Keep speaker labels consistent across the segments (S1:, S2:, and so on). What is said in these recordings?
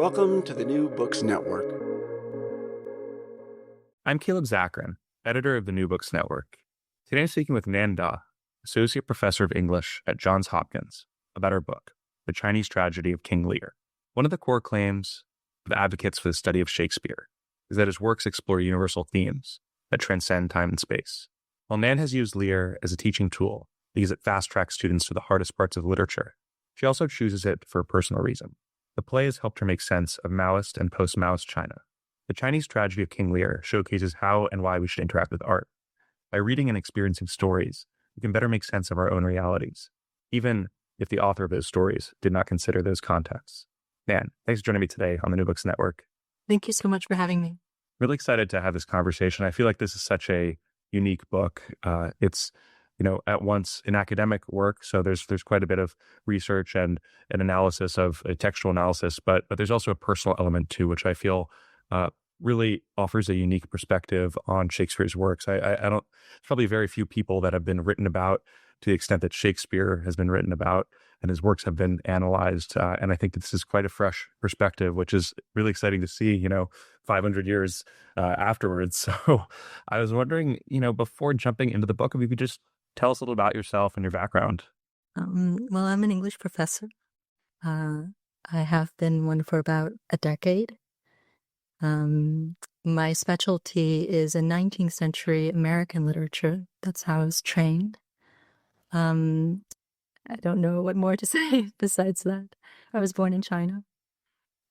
S1: Welcome to the New Books Network.
S2: I'm Caleb Zakarin, editor of the New Books Network. Today I'm speaking with Nan Da, associate professor of English at Johns Hopkins, about her book, The Chinese Tragedy of King Lear. One of the core claims of advocates for the study of Shakespeare is that his works explore universal themes that transcend time and space. While Nan has used Lear as a teaching tool because it fast-tracks students to the hardest parts of literature, she also chooses it for a personal reason. The play has helped her make sense of Maoist and post-Maoist China. The Chinese Tragedy of King Lear showcases how and why we should interact with art. By reading and experiencing stories, we can better make sense of our own realities, even if the author of those stories did not consider those contexts. Nan, thanks for joining me today on the New Books Network.
S3: Thank you so much for having me.
S2: Really excited to have this conversation. I feel like this is such a unique book. It's at once an academic work, so there's quite a bit of research and an analysis of a textual analysis, but there's also a personal element too, which I feel really offers a unique perspective on Shakespeare's works. There's probably very few people that have been written about to the extent that Shakespeare has been written about, and his works have been analyzed. And I think this is quite a fresh perspective, which is really exciting to see, 500 years afterwards. So I was wondering, before jumping into the book, if you could just tell us a little about yourself and your background.
S3: Well, I'm an English professor. I have been one for about a decade. My specialty is in 19th century American literature. That's how I was trained. I don't know what more to say besides that. I was born in China,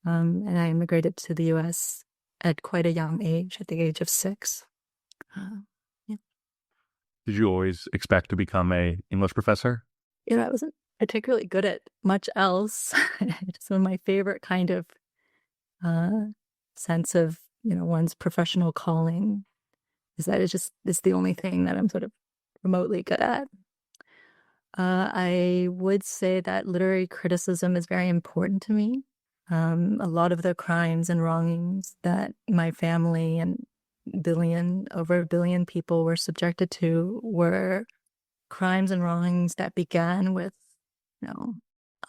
S3: and I immigrated to the U.S. at quite a young age, at the age of 6.
S2: Did you always expect to become an English professor?
S3: I wasn't particularly good at much else. It's one of my favorite kind of sense of, one's professional calling is that it's the only thing that I'm sort of remotely good at. I would say that literary criticism is very important to me. A lot of the crimes and wrongings that my family and over a billion people were subjected to were crimes and wrongings that began with,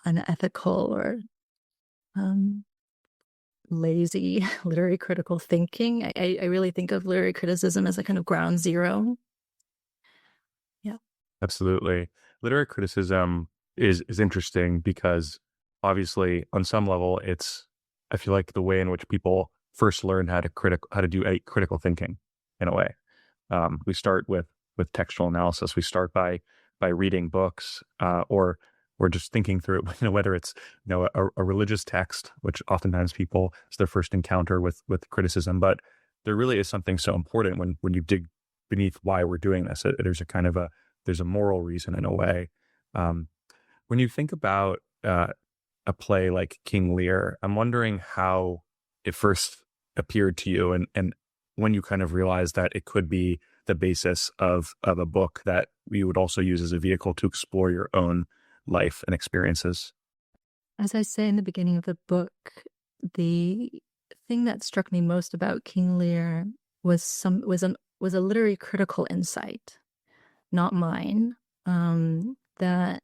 S3: unethical or lazy literary critical thinking. I really think of literary criticism as a kind of ground zero. Yeah.
S2: Absolutely. Literary criticism is interesting because obviously on some level I feel like the way in which people first learn how to do a critical thinking in a way. We start with textual analysis. We start by reading books or just thinking through it, whether it's a religious text, which oftentimes people is their first encounter with criticism. But there really is something so important when you dig beneath why we're doing this. There's a moral reason in a way. When you think about a play like King Lear, I'm wondering how it first appeared to you and when you kind of realized that it could be the basis of a book that you would also use as a vehicle to explore your own life and experiences.
S3: As I say in the beginning of the book, the thing that struck me most about King Lear was a literary critical insight, not mine, that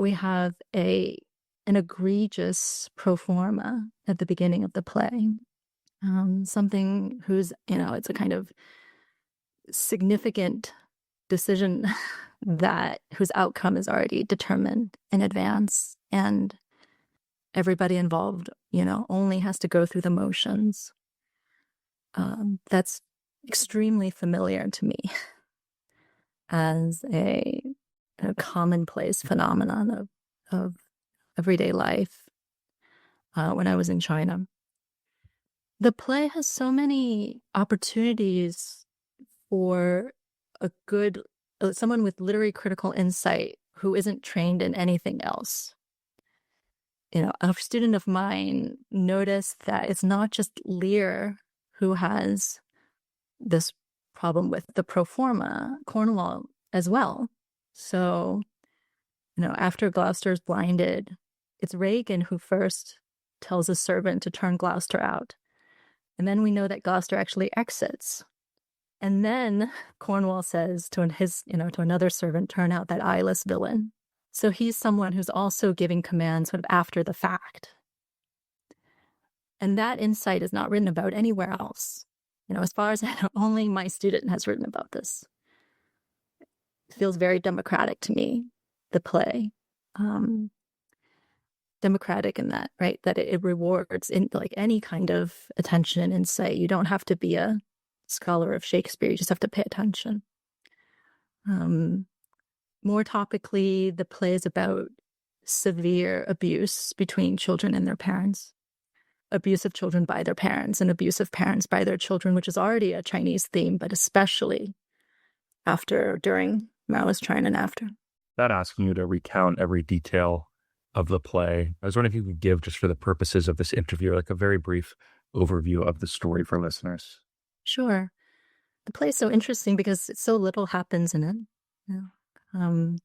S3: we have an egregious pro forma at the beginning of the play. Something whose, it's a kind of significant decision whose outcome is already determined in advance, and everybody involved, only has to go through the motions. That's extremely familiar to me as a commonplace phenomenon of everyday life when I was in China. The play has so many opportunities for someone with literary critical insight who isn't trained in anything else. A student of mine noticed that it's not just Lear who has this problem with the pro forma, Cornwall as well. So, after Gloucester's blinded, it's Regan who first tells a servant to turn Gloucester out. And then we know that Gloucester actually exits. And then Cornwall says to another servant, turn out that eyeless villain. So he's someone who's also giving commands sort of after the fact. And that insight is not written about anywhere else. As far as I know, only my student has written about this. It feels very democratic to me, the play. Democratic in that, right? That it rewards in like any kind of attention and insight. You don't have to be a scholar of Shakespeare. You just have to pay attention. More topically, the play is about severe abuse between children and their parents. Abuse of children by their parents and abuse of parents by their children, which is already a Chinese theme, but especially during Maoist China and after.
S2: Not asking you to recount every detail of the play, I was wondering if you could give, just for the purposes of this interview, like a very brief overview of the story for listeners.
S3: Sure. The play is so interesting because so little happens in it.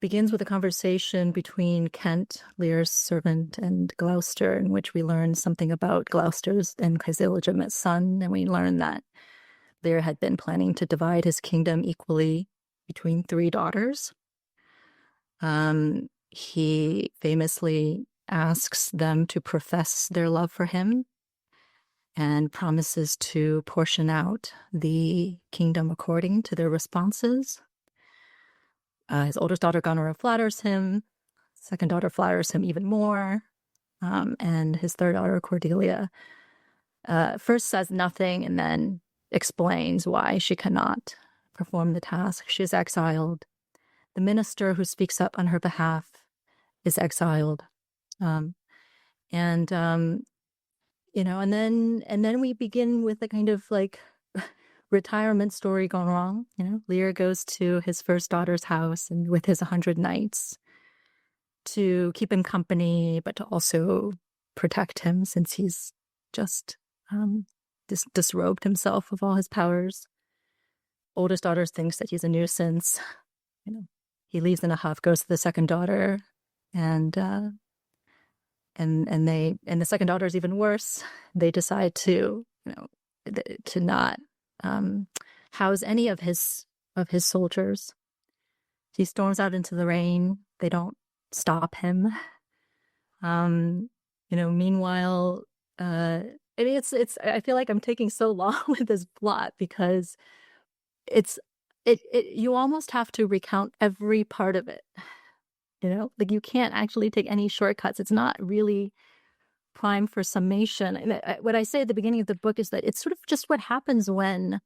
S3: Begins with a conversation between Kent, Lear's servant, and Gloucester, in which we learn something about Gloucester's and his illegitimate son, and we learn that Lear had been planning to divide his kingdom equally between 3 daughters. He famously asks them to profess their love for him and promises to portion out the kingdom according to their responses. His oldest daughter, Goneril, flatters him. Second daughter flatters him even more. And his third daughter, Cordelia, first says nothing and then explains why she cannot perform the task. She is exiled. The minister who speaks up on her behalf is exiled. And then we begin with a kind of like retirement story gone wrong. Lear goes to his first daughter's house and with his 100 knights to keep him company, but to also protect him since he's just disrobed himself of all his powers. Oldest daughter thinks that he's a nuisance. He leaves in a huff, goes to the second daughter, and the second daughter is even worse. They decide to not house any of his soldiers. He storms out into the rain. They don't stop him. Meanwhile, I feel like I'm taking so long with this plot because you almost have to recount every part of it. Like you can't actually take any shortcuts. It's not really prime for summation. And what I say at the beginning of the book is that it's sort of just what happens when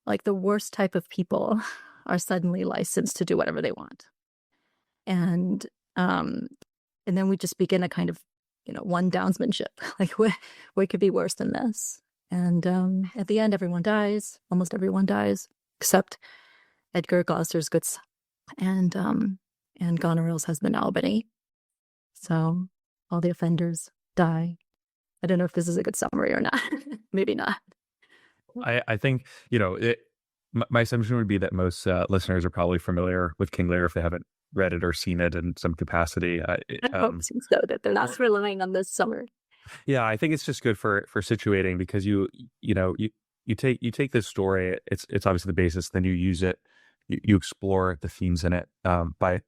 S3: like the worst type of people are suddenly licensed to do whatever they want. And then we just begin a kind of, one downsmanship. Like what could be worse than this? And at the end, everyone dies. Almost everyone dies, except Edgar, Gloucester's good son, and Goneril's husband, Albany. So all the offenders die. I don't know if this is a good summary or not. Maybe not.
S2: I think, my assumption would be that most listeners are probably familiar with King Lear if they haven't read it or seen it in some capacity.
S3: I hope so, that they're not relying on this summary.
S2: Yeah, I think it's just good for situating because you take this story, it's obviously the basis, then you use it, you explore the themes in it by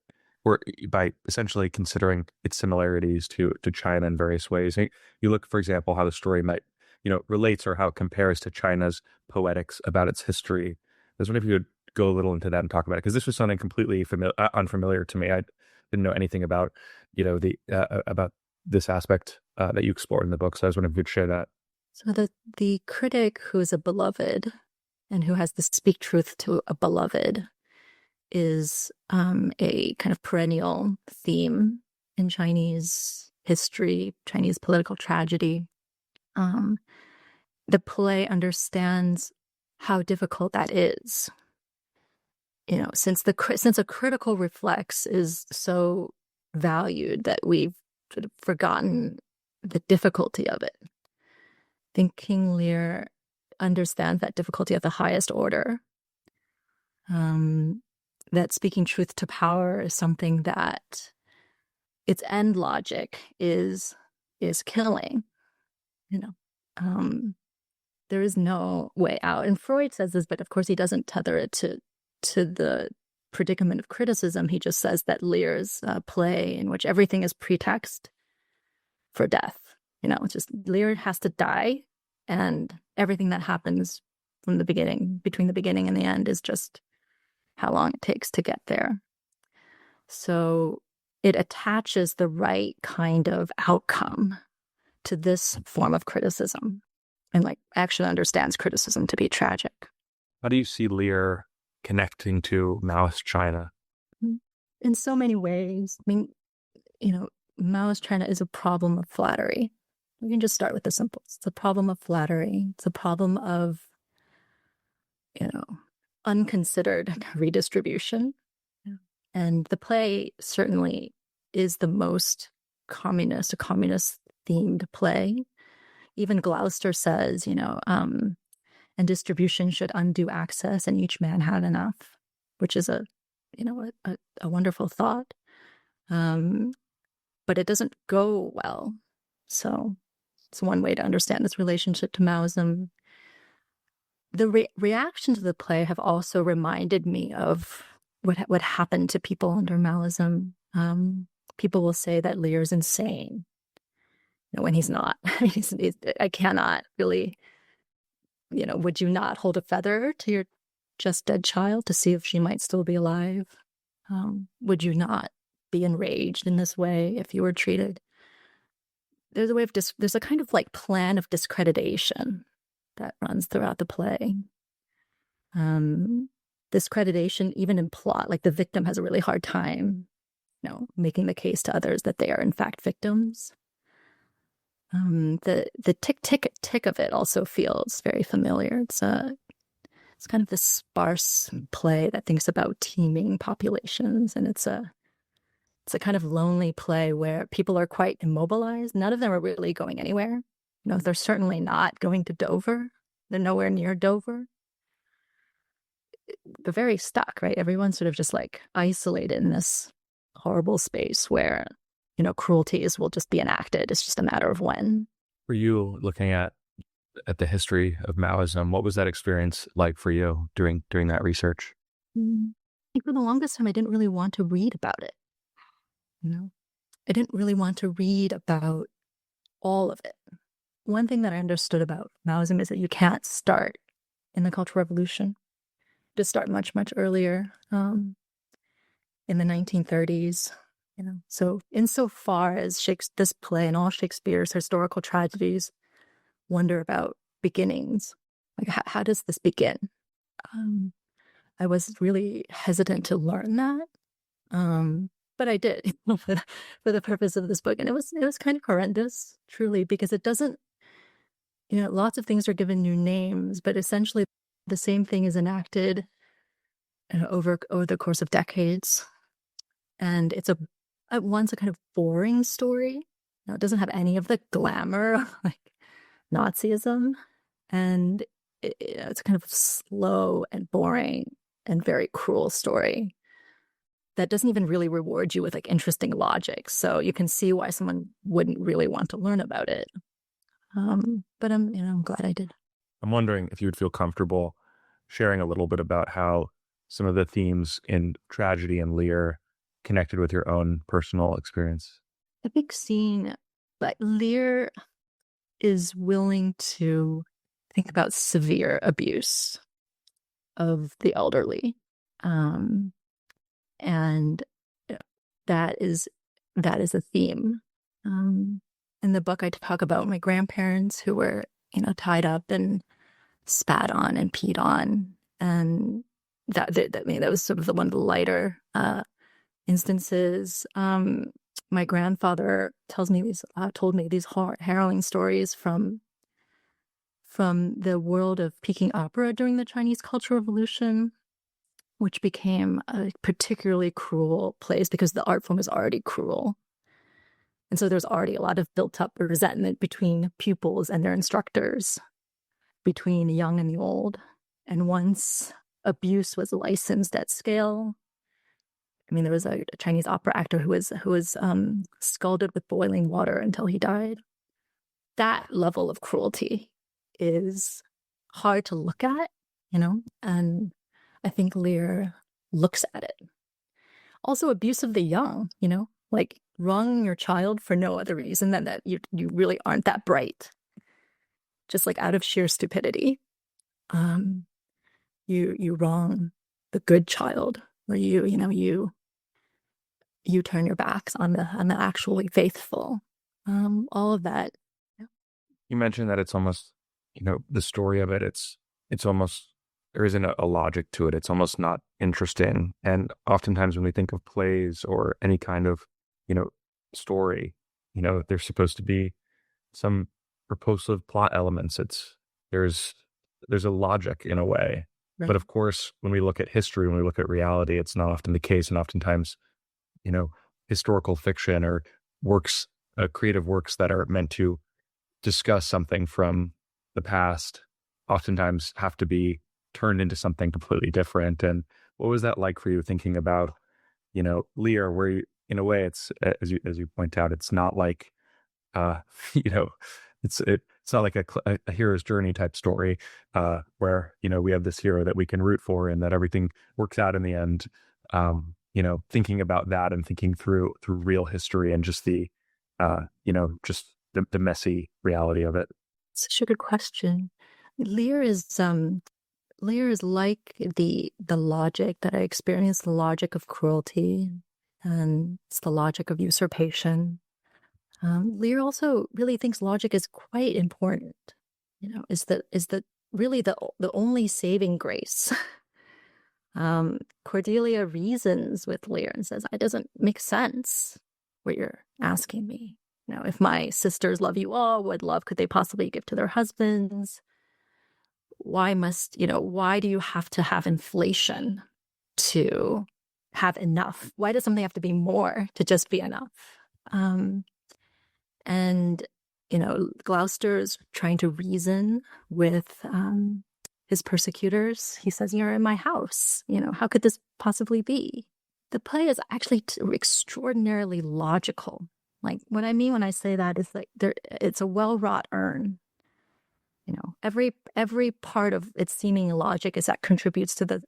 S2: essentially considering its similarities to China in various ways. You look, for example, how the story might relates or how it compares to China's poetics about its history. I was wondering if you could go a little into that and talk about it, because this was something completely unfamiliar to me. I didn't know anything about about this aspect that you explored in the book. So I was wondering if you could share that.
S3: So the critic who is a beloved and who has to speak truth to a beloved is a kind of perennial theme in Chinese history, Chinese political tragedy. The play understands how difficult that is. Since a critical reflex is so valued that we've sort of forgotten the difficulty of it. I think King Lear understands that difficulty at the highest order. That speaking truth to power is something that its end logic is killing. There is no way out. And Freud says this, but of course he doesn't tether it to the predicament of criticism. He just says that Lear's play, in which everything is pretext for death, It's just Lear has to die, and everything that happens from the beginning, between the beginning and the end, is just how long it takes to get there. So it attaches the right kind of outcome to this form of criticism, and actually understands criticism to be tragic.
S2: How do you see Lear connecting to Maoist China?
S3: In so many ways. I mean, Maoist China is a problem of flattery. We can just start with the simples. It's a problem of flattery. It's a problem of, unconsidered redistribution. Yeah. And the play certainly is the most communist themed play. Even Gloucester says, and distribution should undo access, and each man had enough, which is a wonderful thought. But it doesn't go well. So it's one way to understand this relationship to Maoism. The reaction to the play have also reminded me of what happened to people under Maoism. People will say that Lear's insane, when he's not. I cannot really, would you not hold a feather to your just dead child to see if she might still be alive? Would you not be enraged in this way if you were treated? There's a way of there's a kind of plan of discreditation that runs throughout the play. Discreditation, even in plot, the victim has a really hard time, making the case to others that they are in fact victims. The tick of it also feels very familiar. It's kind of this sparse play that thinks about teeming populations, and it's a kind of lonely play where people are quite immobilized. None of them are really going anywhere. They're certainly not going to Dover. They're nowhere near Dover. They're very stuck, right? Everyone's sort of just isolated in this horrible space where, cruelties will just be enacted. It's just a matter of when.
S2: For you, looking at the history of Maoism, what was that experience like for you during that research?
S3: I think for the longest time, I didn't really want to read about it. I didn't really want to read about all of it. One thing that I understood about Maoism is that you can't start in the Cultural Revolution. To start much, much earlier, in the 1930s. So insofar as this play and all Shakespeare's historical tragedies wonder about beginnings, how does this begin? I was really hesitant to learn that. But I did for the purpose of this book. And it was kind of horrendous, truly, because it doesn't, lots of things are given new names, but essentially the same thing is enacted over the course of decades. And it's at once a kind of boring story. It doesn't have any of the glamour of Nazism. And it's a kind of slow and boring and very cruel story that doesn't even really reward you with interesting logic. So you can see why someone wouldn't really want to learn about it. But I'm glad I did.
S2: I'm wondering if you would feel comfortable sharing a little bit about how some of the themes in tragedy and Lear connected with your own personal experience.
S3: I think seeing Lear is willing to think about severe abuse of the elderly. And that is a theme. In the book, I talk about my grandparents who were, tied up and spat on and peed on, and that was sort of one of the lighter instances. My grandfather told me these harrowing stories from the world of Peking Opera during the Chinese Cultural Revolution, which became a particularly cruel place because the art form is already cruel. And so there's already a lot of built-up resentment between pupils and their instructors, between the young and the old. And once abuse was licensed at scale, there was a Chinese opera actor who was scalded with boiling water until he died. That level of cruelty is hard to look at, and I think Lear looks at it. Also, abuse of the young, wronging your child for no other reason than that you really aren't that bright, just like out of sheer stupidity. You wrong the good child, or you turn your backs on the actually faithful. All of that.
S2: You mentioned that it's almost, the story of it, it's almost, there isn't a logic to it. It's almost not interesting. And oftentimes when we think of plays or any kind of, story, there's supposed to be some propulsive plot elements. There's a logic in a way.
S3: Right.
S2: But of course, when we look at history, when we look at reality, it's not often the case. And oftentimes, historical fiction or works, creative works that are meant to discuss something from the past oftentimes have to be turned into something completely different. And what was that like for you, thinking about, Lear, where you, in a way, it's, as you point out, it's not like, it's not like a hero's journey type story, where, we have this hero that we can root for and that everything works out in the end. Thinking about that and thinking through real history and just the, just the messy reality of it.
S3: Such a good question. Lear is like the logic that I experience, the logic of cruelty, and it's the logic of usurpation. Lear also really thinks logic is quite important. Is that really the only saving grace? Cordelia reasons with Lear and says, "It doesn't make sense what you're asking me. If my sisters love you all, what love could they possibly give to their husbands? Why do you have to have inflation to have enough? Why does something have to be more to just be enough?" And Gloucester's trying to reason with his persecutors. He says, "You're in my house. How could this possibly be?" The play is actually extraordinarily logical. Like, what I mean when I say that is like it's a well-wrought urn. Every part of its seeming logic is that contributes to the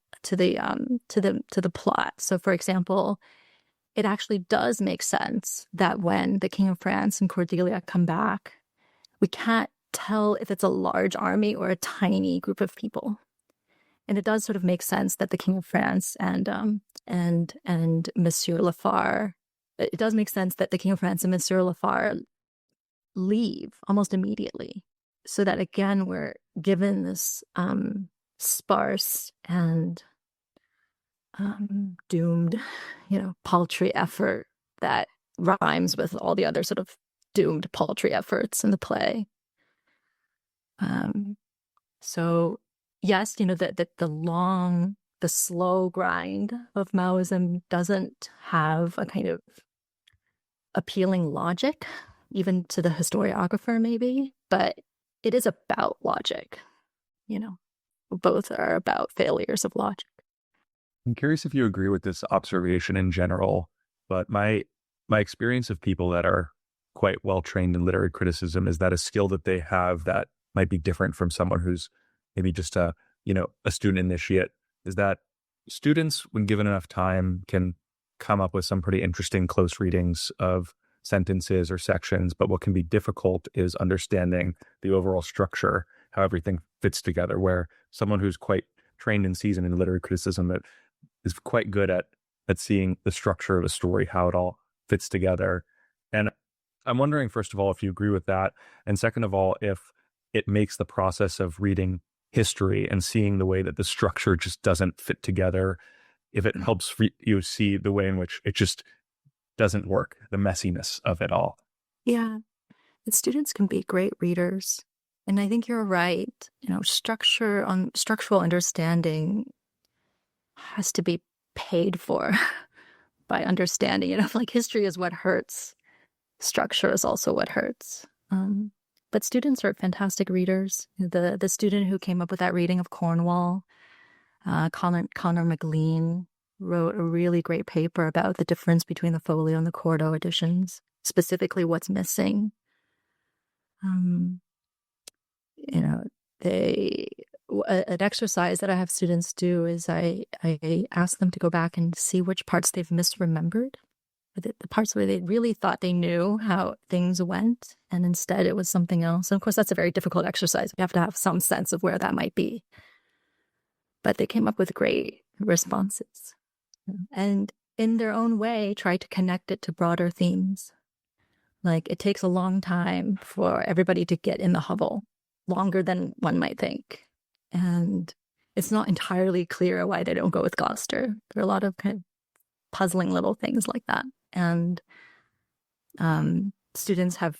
S3: plot. So, for example, it actually does make sense that when the King of France and Cordelia come back, we can't tell if it's a large army or a tiny group of people. And it does sort of make sense that the King of France and Monsieur Lafare, it does make sense that the King of France and Monsieur Lafare leave almost immediately. So that, again, we're given this sparse and doomed, paltry effort that rhymes with all the other sort of doomed paltry efforts in the play. So yes, the slow grind of Maoism doesn't have a kind of appealing logic, even to the historiographer maybe, but it is about logic. Both are about failures of logic.
S2: I'm curious if you agree with this observation in general, but my experience of people that are quite well trained in literary criticism is that a skill that they have that might be different from someone who's maybe just a student initiate, is that students, when given enough time, can come up with some pretty interesting close readings of sentences or sections, but what can be difficult is understanding the overall structure, how everything fits together, where someone who's quite trained and seasoned in literary criticism is quite good at seeing the structure of a story, how it all fits together. And I'm wondering, first of all, if you agree with that, and second of all, if it makes the process of reading history and seeing the way that the structure just doesn't fit together, if it helps you see the way in which it just doesn't work, the messiness of it all.
S3: Yeah, and students can be great readers. And I think you're right. Structural understanding has to be paid for by understanding. Like history is what hurts. Structure is also what hurts. But students are fantastic readers. The student who came up with that reading of Cornwall, Connor McLean, wrote a really great paper about the difference between the folio and the quarto editions, specifically what's missing. An exercise that I have students do is I ask them to go back and see which parts they've misremembered the parts where they really thought they knew how things went, and instead it was something else. And of course, that's a very difficult exercise. You have to have some sense of where that might be. But they came up with great responses, and in their own way, tried to connect it to broader themes. Like, it takes a long time for everybody to get in the hovel, longer than one might think. And it's not entirely clear why they don't go with Gloucester. There are a lot of kind of puzzling little things like that. And students have,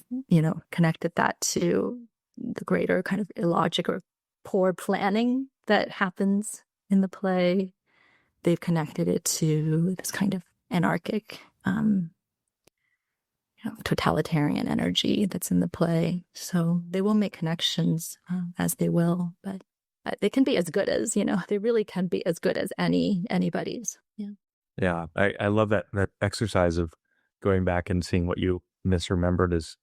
S3: connected that to the greater kind of illogic or poor planning that happens in the play. They've connected it to this kind of anarchic, totalitarian energy that's in the play. So they will make connections as they will, but they can be as good as, they really can be as good as anybody's. Yeah.
S2: Yeah. I love that exercise of going back and seeing what you misremembered is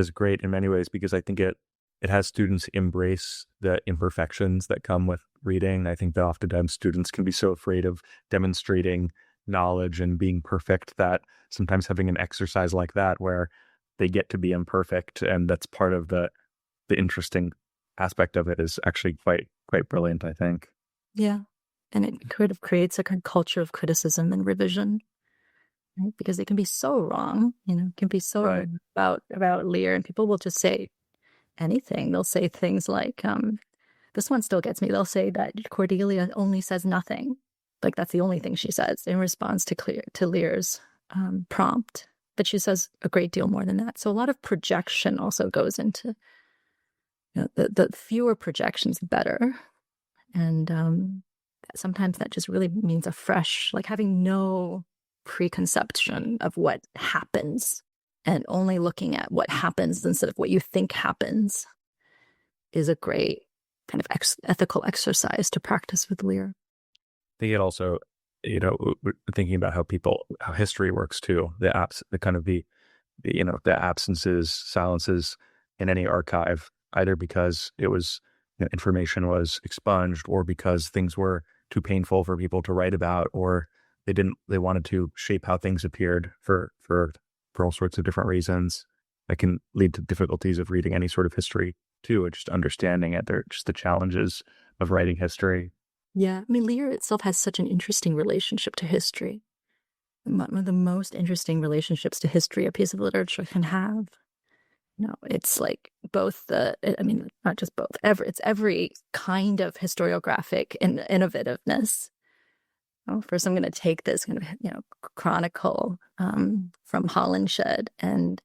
S2: great in many ways, because I think it has students embrace the imperfections that come with reading. I think that oftentimes students can be so afraid of demonstrating knowledge and being perfect that sometimes having an exercise like that where they get to be imperfect, and that's part of the interesting aspect of it, is actually quite brilliant, I think.
S3: Yeah. And it kind of creates a kind of culture of criticism and revision, right? Because they can be so wrong, can be so
S2: right.
S3: wrong about Lear, and people will just say anything. They'll say things like, this one still gets me. They'll say that Cordelia only says nothing. Like, that's the only thing she says in response to Lear's prompt. But she says a great deal more than that. So a lot of projection also goes into, the fewer projections, the better. And sometimes that just really means like having no preconception of what happens and only looking at what happens instead of what you think happens is a great kind of ethical exercise to practice with Lear.
S2: I think it also, thinking about how history works too, the absences, silences in any archive, either because it was, information was expunged, or because things were too painful for people to write about, or they wanted to shape how things appeared for all sorts of different reasons. That can lead to difficulties of reading any sort of history too, or just understanding it. They're just the challenges of writing history.
S3: Yeah, I mean, Lear itself has such an interesting relationship to history. One of the most interesting relationships to history a piece of literature can have. It's like both not just both, it's every kind of historiographic and innovativeness. First, I'm going to take this kind of, chronicle from Holinshed and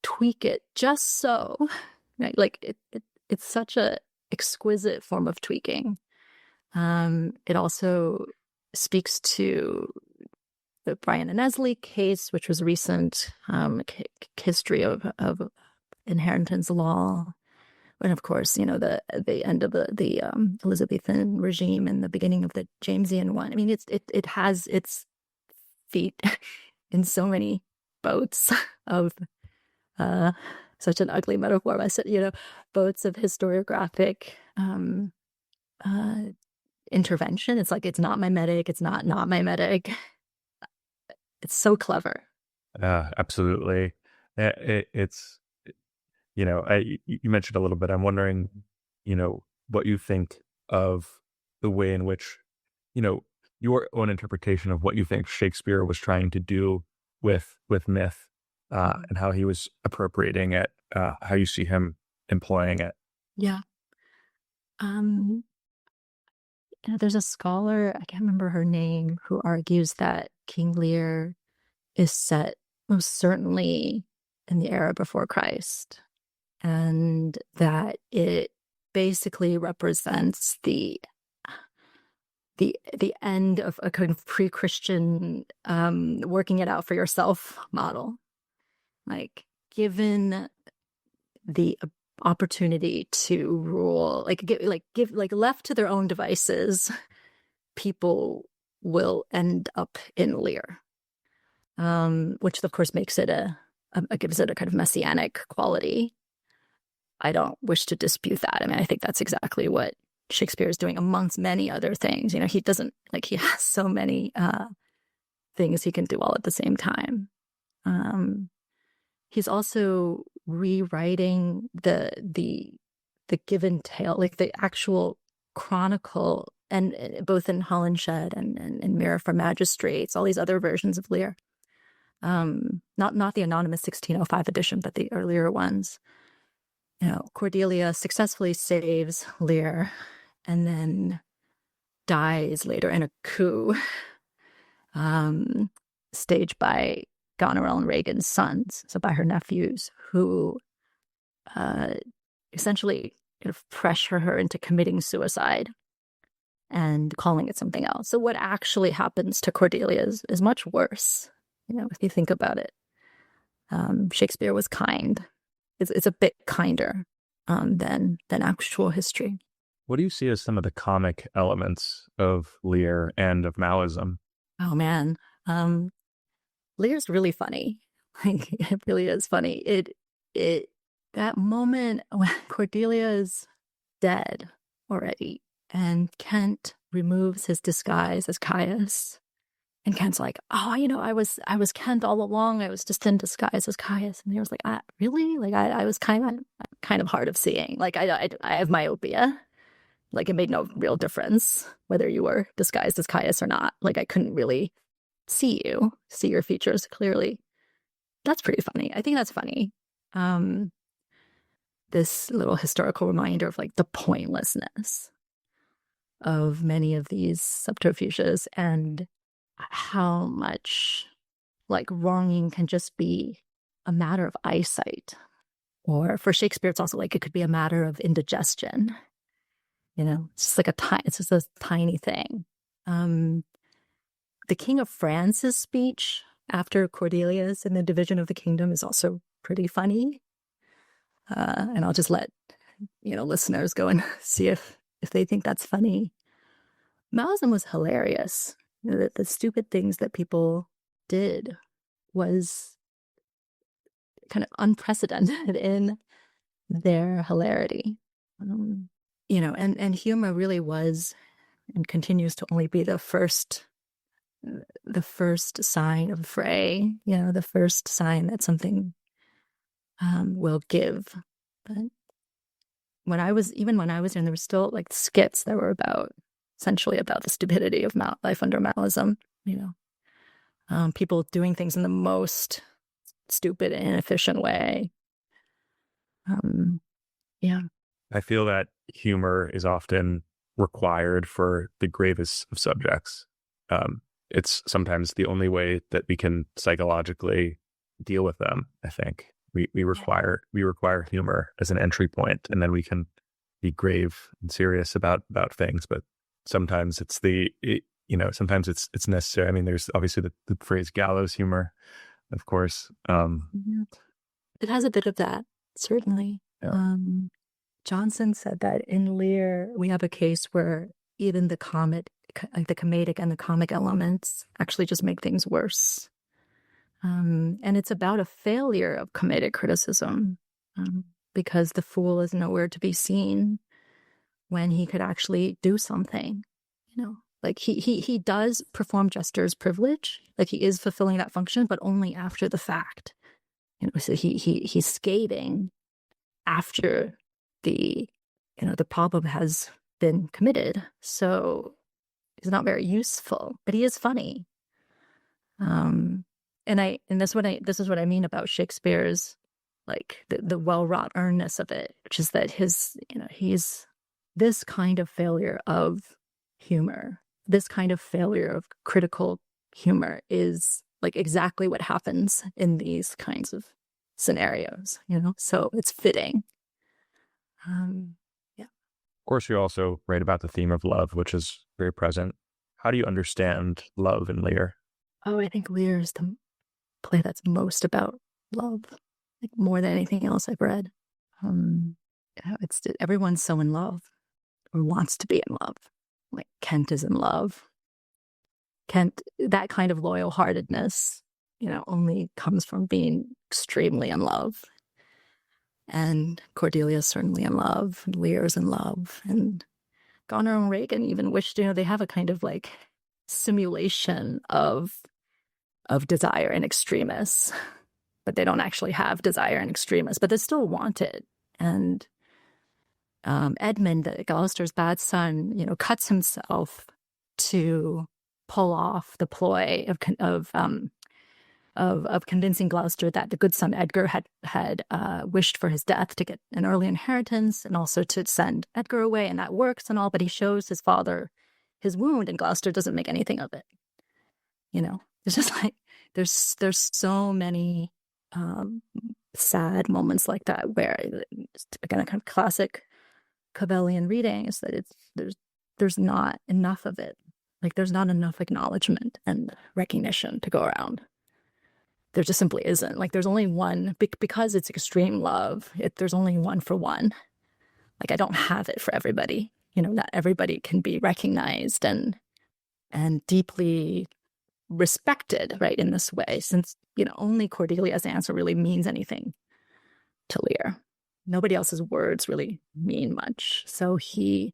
S3: tweak it just so, right? Like it's such a exquisite form of tweaking. It also speaks to the Bryan and Esley case, which was recent, history of inheritance law, and of course, the end of the Elizabethan regime and the beginning of the Jamesian one. I mean, it has its feet in so many boats of such an ugly metaphor. I said, boats of historiographic intervention. It's like, it's not mimetic. It's not mimetic. It's so clever.
S2: Absolutely. It's, you mentioned a little bit. I'm wondering, what you think of the way in which, your own interpretation of what you think Shakespeare was trying to do with myth, and how he was appropriating it, how you see him employing it.
S3: Yeah. There's a scholar, I can't remember her name, who argues that King Lear is set most certainly in the era before Christ, and that it basically represents the end of a kind of pre-Christian working it out for yourself model. Like, given the opportunity to rule, left to their own devices, people will end up in Lear, which of course makes it gives it a kind of messianic quality. I don't wish to dispute that. I mean, I think that's exactly what Shakespeare is doing amongst many other things. He doesn't, he has so many things he can do all at the same time. He's also rewriting the given tale, like the actual chronicle, and both in Holinshed and Mirror for Magistrates, all these other versions of Lear. Not the anonymous 1605 edition, but the earlier ones. Cordelia successfully saves Lear and then dies later in a coup staged by Goneril and Reagan's sons, so by her nephews, who essentially pressure her into committing suicide and calling it something else. So what actually happens to Cordelia is much worse, if you think about it. Shakespeare was kind. It's a bit kinder than actual history.
S2: What do you see as some of the comic elements of Lear and of Maoism?
S3: Oh, man. Lear's really funny. Like, it really is funny. That moment when Cordelia is dead already and Kent removes his disguise as Caius, and Kent's like, oh, I was Kent all along. I was just in disguise as Caius. And he was like, really? Like, I was kind of hard of seeing. Like, I have myopia. Like, it made no real difference whether you were disguised as Caius or not. Like, I couldn't really see your features clearly. That's pretty funny. I think that's funny. This little historical reminder of like the pointlessness of many of these subterfuges and how much like wronging can just be a matter of eyesight. Or for Shakespeare, it's also like it could be a matter of indigestion. It's just like it's just a tiny thing. The King of France's speech after Cordelia's in the division of the kingdom is also pretty funny. And I'll just let listeners go and see if they think that's funny. Maoism was hilarious. The stupid things that people did was kind of unprecedented in their hilarity. And humor really was and continues to only be the first sign of fray, the first sign that something will give. But when I was in, there were still like skits that were essentially about the stupidity of life under Maoism, people doing things in the most stupid and inefficient way. Yeah.
S2: I feel that humor is often required for the gravest of subjects. It's sometimes the only way that we can psychologically deal with them. I think we require humor as an entry point, and then we can be grave and serious about things. But sometimes it's sometimes it's necessary. I mean, there's obviously the phrase gallows humor, of course.
S3: It has a bit of that, certainly. Yeah. Johnson said that in Lear, we have a case where even the comedic and the comic elements actually just make things worse. And it's about a failure of comedic criticism because the fool is nowhere to be seen when he could actually do something. Like he does perform jester's privilege, like he is fulfilling that function, but only after the fact. So he's scathing after the problem has been committed. So he's not very useful, but he is funny. And this is what I mean about Shakespeare's like the well-wrought earnness of it, which is that he's this kind of failure of humor, this kind of failure of critical humor is like exactly what happens in these kinds of scenarios, so it's fitting. Yeah.
S2: Of course, you also write about the theme of love, which is very present. How do you understand love in Lear?
S3: Oh, I think Lear is the play that's most about love, like more than anything else I've read. It's everyone's so in love or wants to be in love. Like Kent is in love. Kent, that kind of loyal-heartedness, only comes from being extremely in love. And Cordelia's certainly in love. And Lear's in love. And Goneril and Reagan even wished, they have a kind of like simulation of of desire in extremis, but they don't actually have desire in extremis, but they still want it. And Edmund, Gloucester's bad son, cuts himself to pull off the ploy of convincing Gloucester that the good son Edgar had wished for his death to get an early inheritance and also to send Edgar away, and that works and all. But he shows his father his wound, and Gloucester doesn't make anything of it. It's just like there's so many sad moments like that where, again, a kind of classic Cavelian reading is that there's not enough of it. Like there's not enough acknowledgement and recognition to go around. There just simply isn't. Like there's only one, because it's extreme love, there's only one for one. Like I don't have it for everybody. Not everybody can be recognized and deeply respected, right, in this way, since, only Cordelia's answer really means anything to Lear. Nobody else's words really mean much. So he,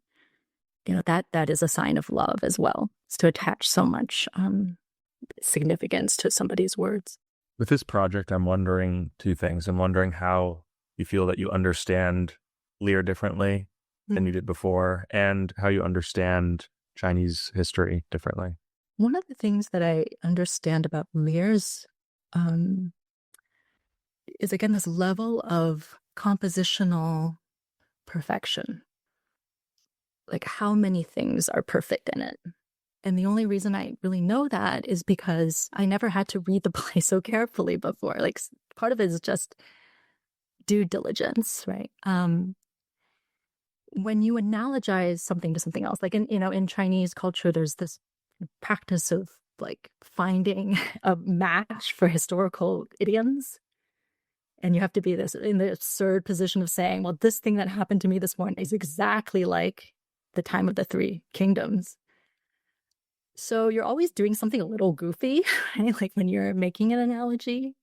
S3: that is a sign of love as well. It's to attach so much significance to somebody's words.
S2: With this project, I'm wondering two things. I'm wondering how you feel that you understand Lear differently than you did before, and how you understand Chinese history differently.
S3: One of the things that I understand about Lear's is, again, this level of compositional perfection. Like how many things are perfect in it. And the only reason I really know that is because I never had to read the play so carefully before. Like part of it is just due diligence, right? When you analogize something to something else, like in Chinese culture, there's this practice of like finding a match for historical idioms. And you have to be in the absurd position of saying, well, this thing that happened to me this morning is exactly like the time of the Three Kingdoms. So you're always doing something a little goofy, right? Like when you're making an analogy.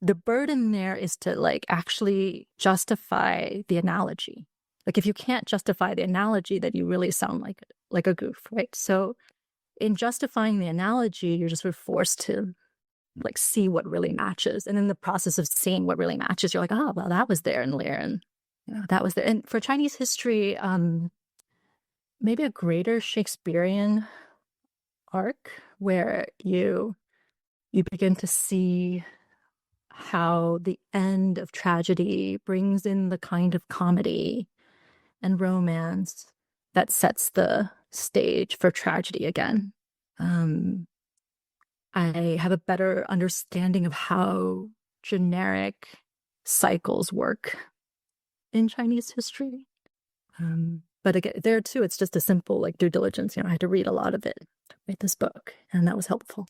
S3: The burden there is to like actually justify the analogy. Like if you can't justify the analogy, then you really sound like a goof, right? So in justifying the analogy, you're just sort of forced to like see what really matches. And in the process of seeing what really matches, you're like, oh, well, that was there in Lear, and that was there. And for Chinese history, maybe a greater Shakespearean arc where you begin to see how the end of tragedy brings in the kind of comedy and romance that sets the stage for tragedy again. I have a better understanding of how generic cycles work in Chinese history. But again, there too, it's just a simple like due diligence. I had to read a lot of it to write this book, and that was helpful.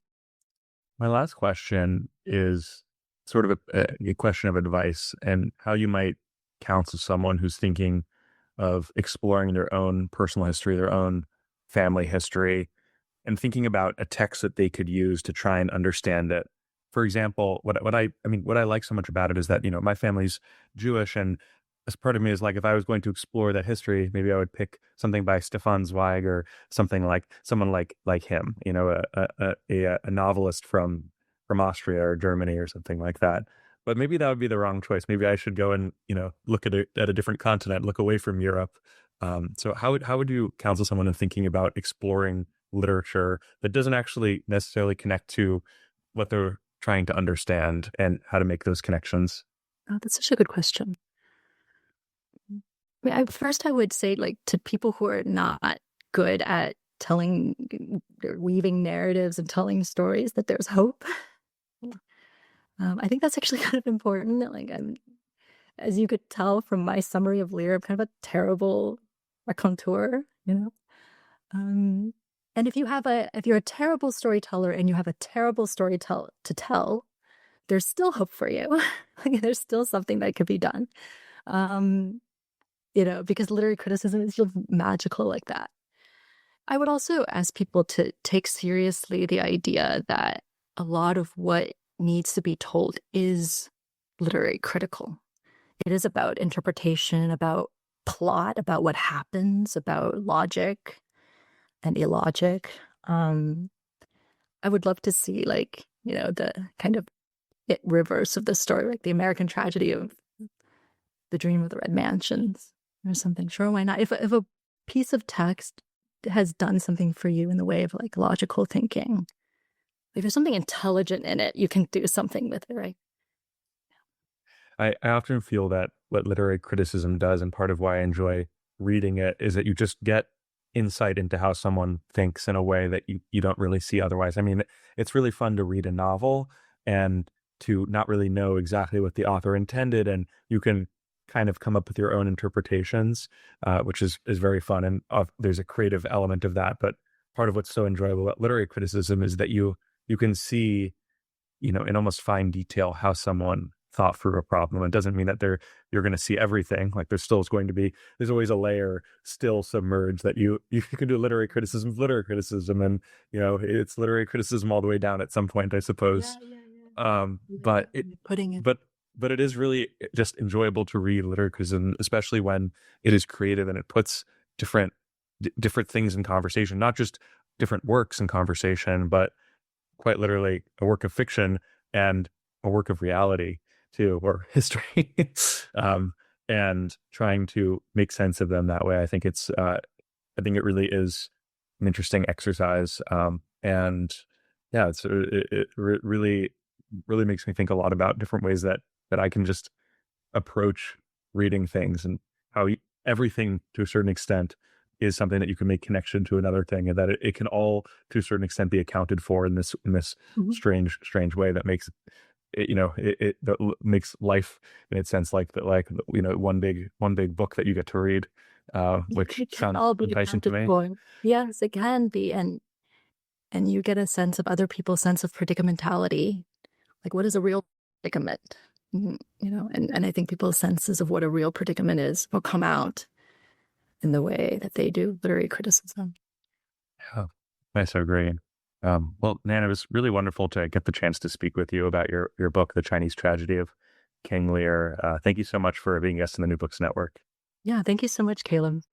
S2: My last question is sort of a question of advice, and how you might counsel someone who's thinking of exploring their own personal history, their own family history, and thinking about a text that they could use to try and understand it. For example, what I like so much about it is that, my family's Jewish, and as part of me is like, if I was going to explore that history, maybe I would pick something by Stefan Zweig or something like someone like him, a novelist from Austria or Germany or something like that. But maybe that would be the wrong choice. Maybe I should go and, look at a different continent, look away from Europe. So how would you counsel someone in thinking about exploring literature that doesn't actually necessarily connect to what they're trying to understand, and how to make those connections?
S3: Oh, that's such a good question. First, I would say, like, to people who are not good at weaving narratives and telling stories, that there's hope. I think that's actually kind of important. Like, as you could tell from my summary of Lear, I'm kind of a terrible raconteur, And if you're a terrible storyteller and you have a terrible story to tell, there's still hope for you. There's still something that could be done. Because literary criticism is just magical like that. I would also ask people to take seriously the idea that a lot of what needs to be told is literary critical. It is about interpretation, about plot, about what happens, about logic and illogic. Um, I would love to see, like, the kind of reverse of the story, like the American tragedy of The Dream of the Red Mansions or something. Sure, why not? If a piece of text has done something for you in the way of like logical thinking, if there's something intelligent in it, you can do something with it, right?
S2: I often feel that what literary criticism does, and part of why I enjoy reading it, is that you just get insight into how someone thinks in a way that you don't really see otherwise. I mean, it's really fun to read a novel and to not really know exactly what the author intended, and you can kind of come up with your own interpretations, which is very fun. And there's a creative element of that. But part of what's so enjoyable about literary criticism is that you can see, in almost fine detail how someone thought through a problem. It doesn't mean that you're going to see everything. Like there's always a layer still submerged that you can do literary criticism, and it's literary criticism all the way down at some point, I suppose. But it
S3: Putting it.
S2: but it is really just enjoyable to read literary criticism, especially when it is creative and it puts different things in conversation, not just different works in conversation, but quite literally a work of fiction and a work of reality too, or history, and trying to make sense of them that way. I think it really is an interesting exercise. And yeah, really, really makes me think a lot about different ways that I can just approach reading things, and how everything to a certain extent is something that you can make connection to another thing, and that it can all to a certain extent be accounted for in this
S3: Mhm.
S2: strange way that makes it that makes life in its sense like that, like one big book that you get to read, which
S3: It can
S2: sounds
S3: all be
S2: enticing to
S3: accounted
S2: me.
S3: for. Yes, it can be, and you get a sense of other people's sense of predicamentality. Like, what is a real predicament? And I think people's senses of what a real predicament is will come out in the way that they do literary criticism.
S2: Oh, I so agree. Well, Nan, it was really wonderful to get the chance to speak with you about your book, The Chinese Tragedy of King Lear. Thank you so much for being a guest in the New Books Network.
S3: Yeah, thank you so much, Caleb.